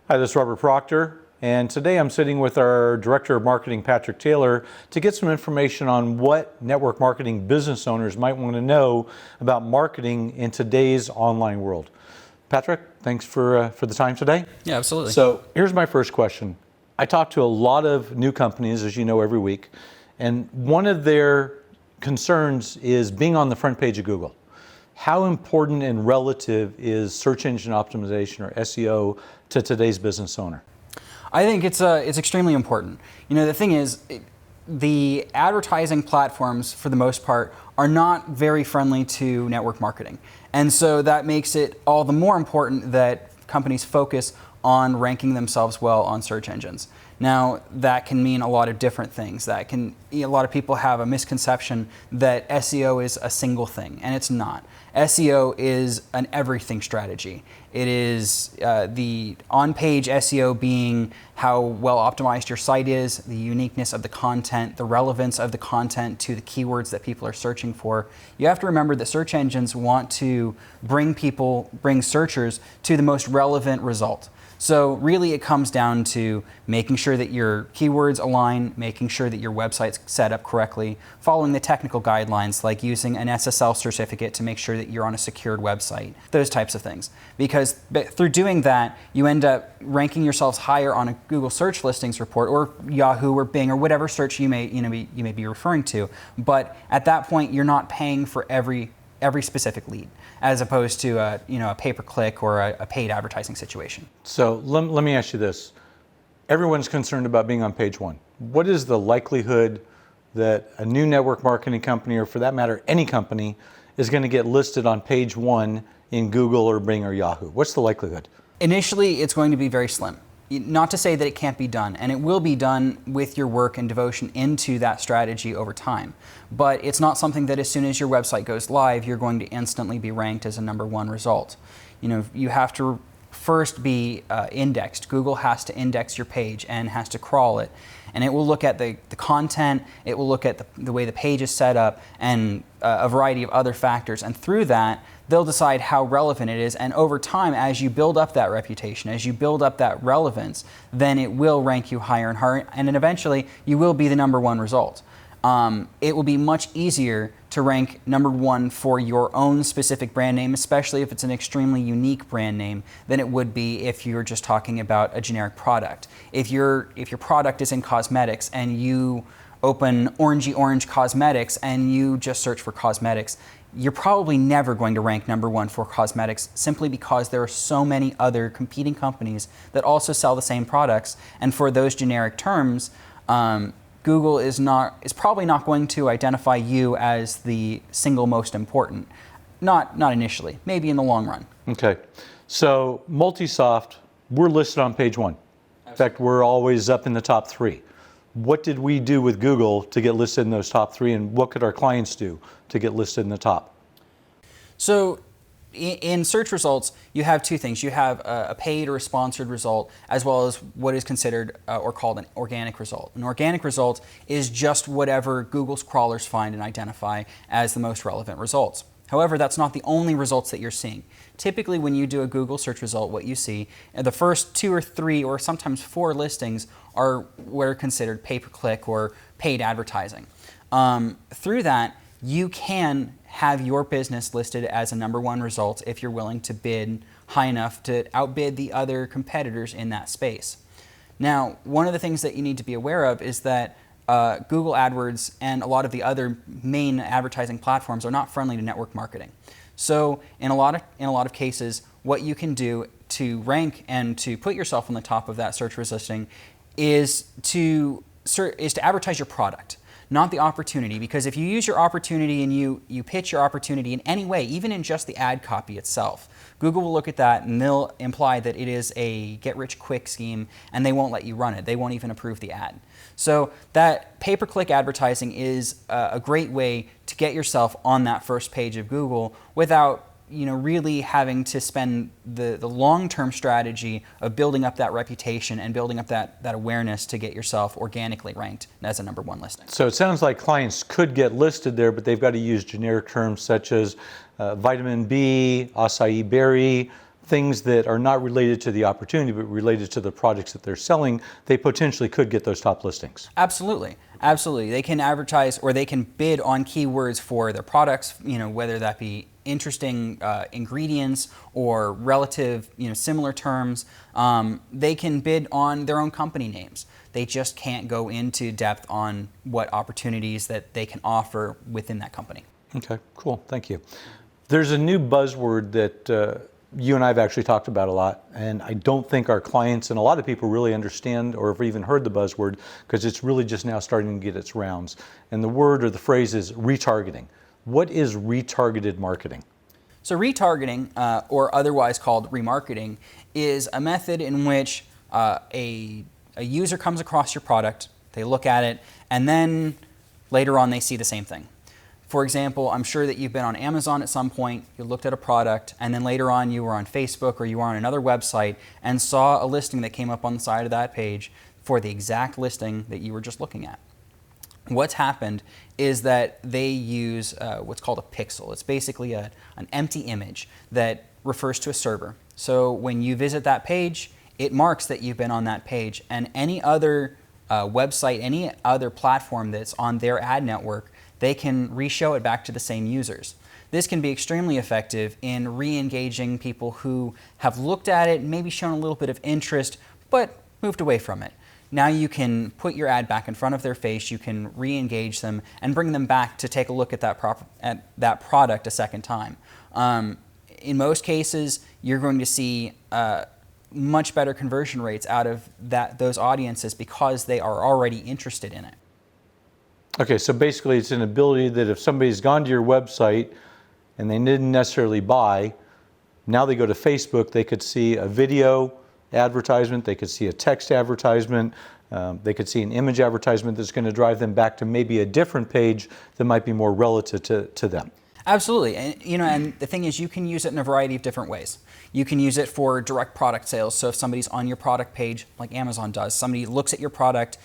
Hi, this is Robert Proctor, and today I'm sitting with our Director of Marketing, Patrick Taylor, to get some information on what network marketing business owners might want to know about marketing in today's online world. Patrick, thanks for the time today. Yeah, absolutely. So here's my first question. I talk to a lot of new companies, as you know, every week, and one of their concerns is being on the front page of Google. How important and relative is search engine optimization, or SEO, to today's business owner? I think it's extremely important. You know, the thing is, the advertising platforms, for the most part, are not very friendly to network marketing. And so that makes it all the more important that companies focus on ranking themselves well on search engines. Now, that can mean a lot of different things. A lot of people have a misconception that SEO is a single thing, and it's not. SEO is an everything strategy. It is the on-page SEO being how well optimized your site is, the uniqueness of the content, the relevance of the content to the keywords that people are searching for. You have to remember that search engines want to bring searchers to the most relevant result. So really it comes down to making sure that your keywords align, making sure that your website's set up correctly, following the technical guidelines like using an SSL certificate to make sure that you're on a secured website, those types of things. Because through doing that, you end up ranking yourselves higher on a Google search listings report or Yahoo or Bing or whatever search you may be referring to. But at that point, you're not paying for every specific lead, as opposed to a pay-per-click or a paid advertising situation. So let me ask you this. Everyone's concerned about being on page one. What is the likelihood that a new network marketing company, or for that matter, any company, is going to get listed on page one in Google or Bing or Yahoo? What's the likelihood? Initially, it's going to be very slim. Not to say that it can't be done, and it will be done with your work and devotion into that strategy over time. But it's not something that as soon as your website goes live, you're going to instantly be ranked as a #1 result. You know, you have to first be indexed. Google has to index your page and has to crawl it. And it will look at the content, it will look at the way the page is set up, and a variety of other factors. And through that, they'll decide how relevant it is. And over time, as you build up that reputation, as you build up that relevance, then it will rank you higher and higher. And then eventually, you will be the #1 result. It will be much easier to rank #1 for your own specific brand name, especially if it's an extremely unique brand name, than it would be if you're just talking about a generic product. If your product is in cosmetics and you open Orangey Orange Cosmetics and you just search for cosmetics, you're probably never going to rank #1 for cosmetics, simply because there are so many other competing companies that also sell the same products. And for those generic terms, Google is probably not going to identify you as the single most important. Not initially, maybe in the long run. Okay, so MultiSoft, we're listed on page one. Absolutely. In fact, we're always up in the top 3. What did we do with Google to get listed in those top 3, and what could our clients do to get listed in the top? So in search results, you have two things. You have a paid or a sponsored result, as well as what is considered or called an organic result. An organic result is just whatever Google's crawlers find and identify as the most relevant results. However, that's not the only results that you're seeing. Typically, when you do a Google search result, what you see, the first 2 or 3 or sometimes 4 listings are what are considered pay-per-click or paid advertising. Through that, you can have your business listed as a #1 result if you're willing to bid high enough to outbid the other competitors in that space. Now, one of the things that you need to be aware of is that Google Adwords and a lot of the other main advertising platforms are not friendly to network marketing. So in a lot of cases, what you can do to rank and to put yourself on the top of that search listing is to advertise your product, not the opportunity. Because if you use your opportunity and you pitch your opportunity in any way, even in just the ad copy itself, Google will look at that and they'll imply that it is a get-rich-quick scheme, and they won't let you run it. They won't even approve the ad. So that pay-per-click advertising is a great way to get yourself on that first page of Google without really having to spend the long-term strategy of building up that reputation and building up that awareness to get yourself organically ranked as a #1 listing. So it sounds like clients could get listed there, but they've got to use generic terms such as vitamin B, acai berry, things that are not related to the opportunity but related to the products that they're selling, they potentially could get those top listings. Absolutely. Absolutely. They can advertise or they can bid on keywords for their products, whether that be interesting ingredients or relative, similar terms. They can bid on their own company names. They just can't go into depth on what opportunities that they can offer within that company. Okay, cool. Thank you. There's a new buzzword that you and I have actually talked about a lot, and I don't think our clients and a lot of people really understand or have even heard the buzzword because it's really just now starting to get its rounds. And the word or the phrase is retargeting. What is retargeted marketing? So retargeting, or otherwise called remarketing, is a method in which a user comes across your product, they look at it, and then later on they see the same thing. For example, I'm sure that you've been on Amazon at some point, you looked at a product, and then later on you were on Facebook or you were on another website and saw a listing that came up on the side of that page for the exact listing that you were just looking at. What's happened is that they use what's called a pixel. It's basically an empty image that refers to a server. So when you visit that page, it marks that you've been on that page, and any other website, any other platform that's on their ad network, they can re-show it back to the same users. This can be extremely effective in re-engaging people who have looked at it, maybe shown a little bit of interest, but moved away from it. Now you can put your ad back in front of their face, you can re-engage them and bring them back to take a look at that product a second time. In most cases, you're going to see much better conversion rates out of those audiences because they are already interested in it. Okay, so basically it's an ability that if somebody's gone to your website and they didn't necessarily buy, now they go to Facebook, they could see a video advertisement, they could see a text advertisement, they could see an image advertisement that's going to drive them back to maybe a different page that might be more relative to them. Absolutely, and the thing is, you can use it in a variety of different ways. You can use it for direct product sales. So if somebody's on your product page, like Amazon does, somebody looks at your product,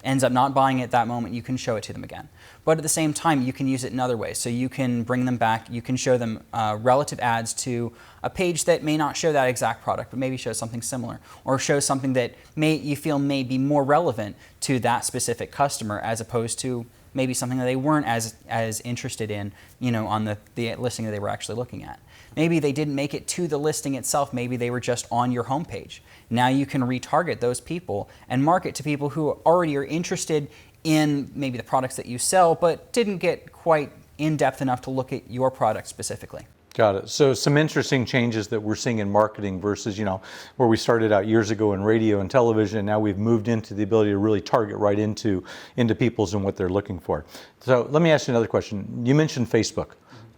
ends up not buying it at that moment, you can show it to them again. But at the same time, you can use it in other ways. So you can bring them back, you can show them relative ads to a page that may not show that exact product, but maybe shows something similar, or show something that you feel may be more relevant to that specific customer as opposed to maybe something that they weren't as interested in, on the listing that they were actually looking at. Maybe they didn't make it to the listing itself, maybe they were just on your homepage. Now you can retarget those people and market to people who already are interested in maybe the products that you sell, but didn't get quite in-depth enough to look at your product specifically. Got it. So some interesting changes that we're seeing in marketing versus, where we started out years ago in radio and television, and now we've moved into the ability to really target right into people's and what they're looking for. So let me ask you another question. You mentioned Facebook.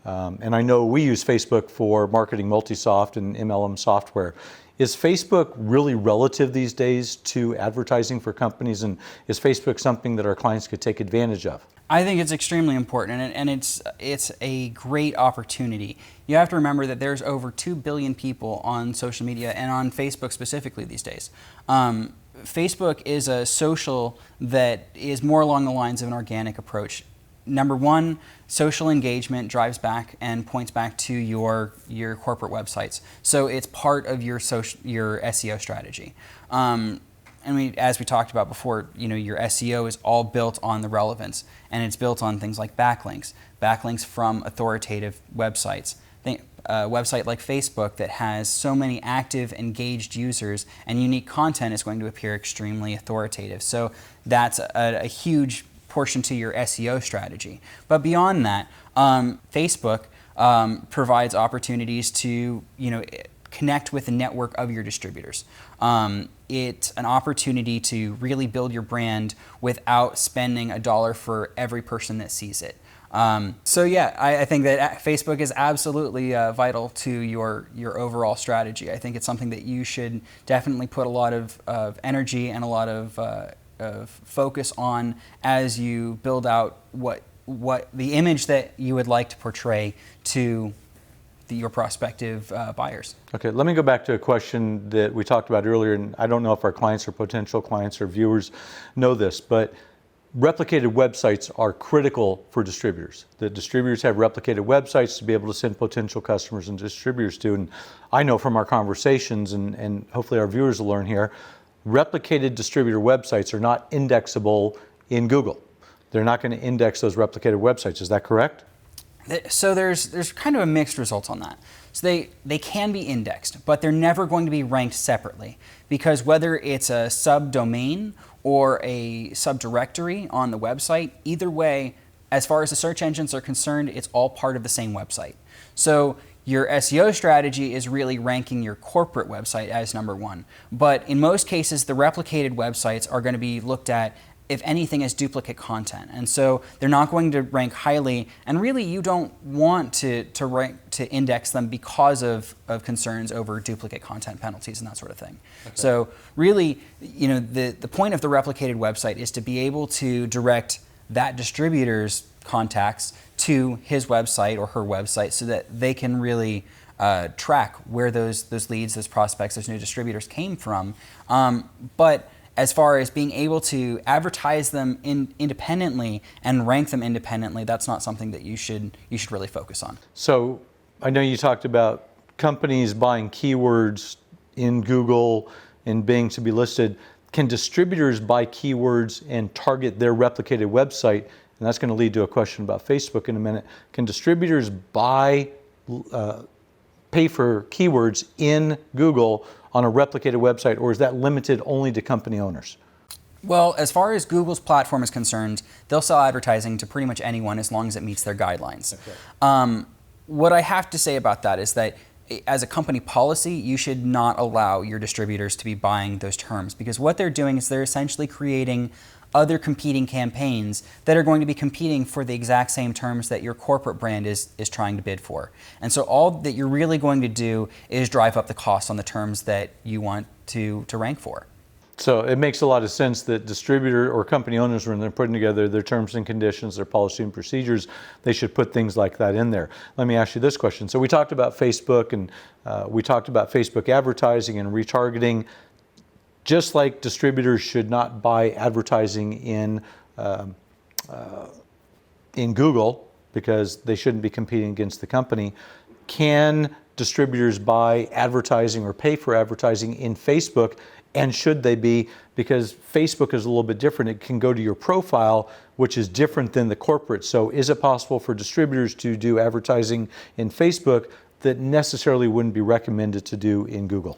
And I know we use Facebook for marketing MultiSoft and MLM software. Is Facebook really relative these days to advertising for companies, and is Facebook something that our clients could take advantage of? I think it's extremely important, and it's a great opportunity. You have to remember that there's over 2 billion people on social media and on Facebook specifically these days. Facebook is a social that is more along the lines of an organic approach. Number one, social engagement drives back and points back to your corporate websites. So it's part of your SEO strategy. As we talked about before, your SEO is all built on the relevance, and it's built on things like backlinks from authoritative websites. A website like Facebook that has so many active, engaged users and unique content is going to appear extremely authoritative. So that's a huge portion to your SEO strategy. But beyond that, Facebook provides opportunities to connect with the network of your distributors. It's an opportunity to really build your brand without spending $1 for every person that sees it. I think that Facebook is absolutely vital to your overall strategy. I think it's something that you should definitely put a lot of energy and a lot of focus on as you build out what the image that you would like to portray to your prospective buyers. Okay, let me go back to a question that we talked about earlier, and I don't know if our clients or potential clients or viewers know this, but replicated websites are critical for distributors. The distributors have replicated websites to be able to send potential customers and distributors to. And I know from our conversations, and hopefully our viewers will learn here, replicated distributor websites are not indexable in Google. They're not going to index those replicated websites. Is that correct? So there's kind of a mixed result on that. So they can be indexed, but they're never going to be ranked separately, because whether it's a subdomain or a subdirectory on the website, either way, as far as the search engines are concerned, it's all part of the same website. So your SEO strategy is really ranking your corporate website as number one. But in most cases, the replicated websites are going to be looked at, if anything, as duplicate content. And so they're not going to rank highly, and really you don't want to index them because of concerns over duplicate content penalties and that sort of thing. Okay. So really, the point of the replicated website is to be able to direct that distributor's contacts to his website or her website so that they can really track where those leads, those prospects, those new distributors came from. But as far as being able to advertise them independently and rank them independently, that's not something that you should really focus on. So I know you talked about companies buying keywords in Google and Bing to be listed. Can distributors buy keywords and target their replicated website? And that's going to lead to a question about Facebook in a minute. Can distributors pay for keywords in Google on a replicated website, or is that limited only to company owners? Well, as far as Google's platform is concerned, they'll sell advertising to pretty much anyone as long as it meets their guidelines. Okay. What I have to say about that is that as a company policy, you should not allow your distributors to be buying those terms, because what they're doing is they're essentially creating other competing campaigns that are going to be competing for the exact same terms that your corporate brand is trying to bid for. And so all that you're really going to do is drive up the cost on the terms that you want to rank for. So it makes a lot of sense that distributor or company owners, when they're putting together their terms and conditions, their policy and procedures, they should put things like that in there. Let me ask you this question. So we talked about Facebook, and we talked about Facebook advertising and retargeting. Just like distributors should not buy advertising in Google because they shouldn't be competing against the company, can distributors buy advertising or pay for advertising in Facebook? And should they be? Because Facebook is a little bit different. It can go to your profile, which is different than the corporate. So is it possible for distributors to do advertising in Facebook that necessarily wouldn't be recommended to do in Google?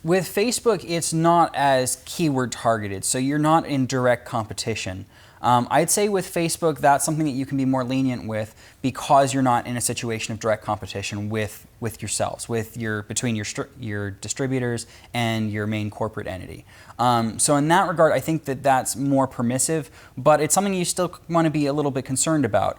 With Facebook, it's not as keyword targeted, so you're not in direct competition. I'd say with Facebook, that's something that you can be more lenient with because you're not in a situation of direct competition with yourselves, between your distributors and your main corporate entity. So in that regard, I think that that's more permissive, but it's something you still want to be a little bit concerned about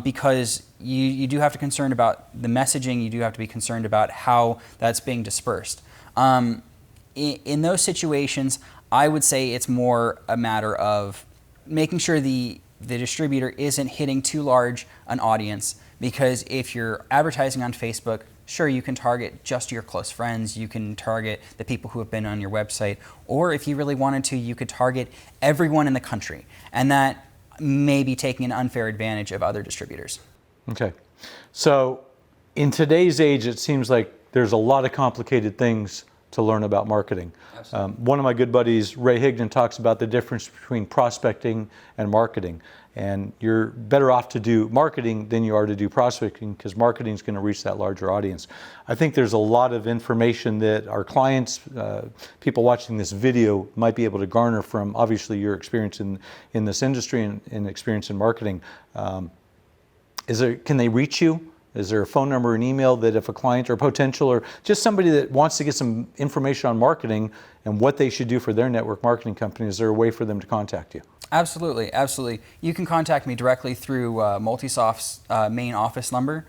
because you do have to concern about the messaging, you do have to be concerned about how that's being dispersed. In those situations, I would say it's more a matter of making sure the distributor isn't hitting too large an audience, because if you're advertising on Facebook, sure, you can target just your close friends, you can target the people who have been on your website, or if you really wanted to, you could target everyone in the country, and that may be taking an unfair advantage of other distributors. Okay, so in today's age, it seems like there's a lot of complicated things to learn about marketing. One of my good buddies, Ray Higdon, talks about the difference between prospecting and marketing. And you're better off to do marketing than you are to do prospecting, because marketing is going to reach that larger audience. I think there's a lot of information that our clients, people watching this video, might be able to garner from, obviously, your experience in this industry and experience in marketing. Can they reach you? Is there a phone number, an email that if a client or potential or just somebody that wants to get some information on marketing and what they should do for their network marketing company, is there a way for them to contact you? Absolutely, absolutely. You can contact me directly through MultiSoft's main office number,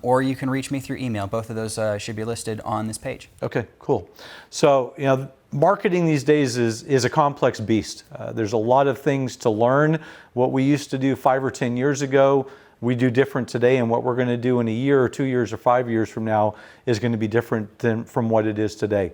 or you can reach me through email. Both of those should be listed on this page. Okay, cool. So, marketing these days is a complex beast. There's a lot of things to learn. What we used to do 5 or 10 years ago, we do different today, and what we're going to do in a year or 2 years or 5 years from now is going to be different from what it is today.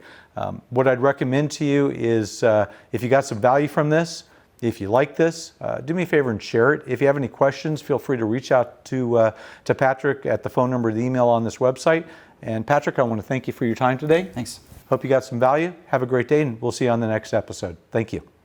What I'd recommend to you is if you got some value from this, If you like this, do me a favor and share it. If you have any questions, feel free to reach out to Patrick at the phone number, the email on this website. And Patrick, I want to thank you for your time today. Thanks. Hope you got some value. Have a great day, and we'll see you on the next episode. Thank you.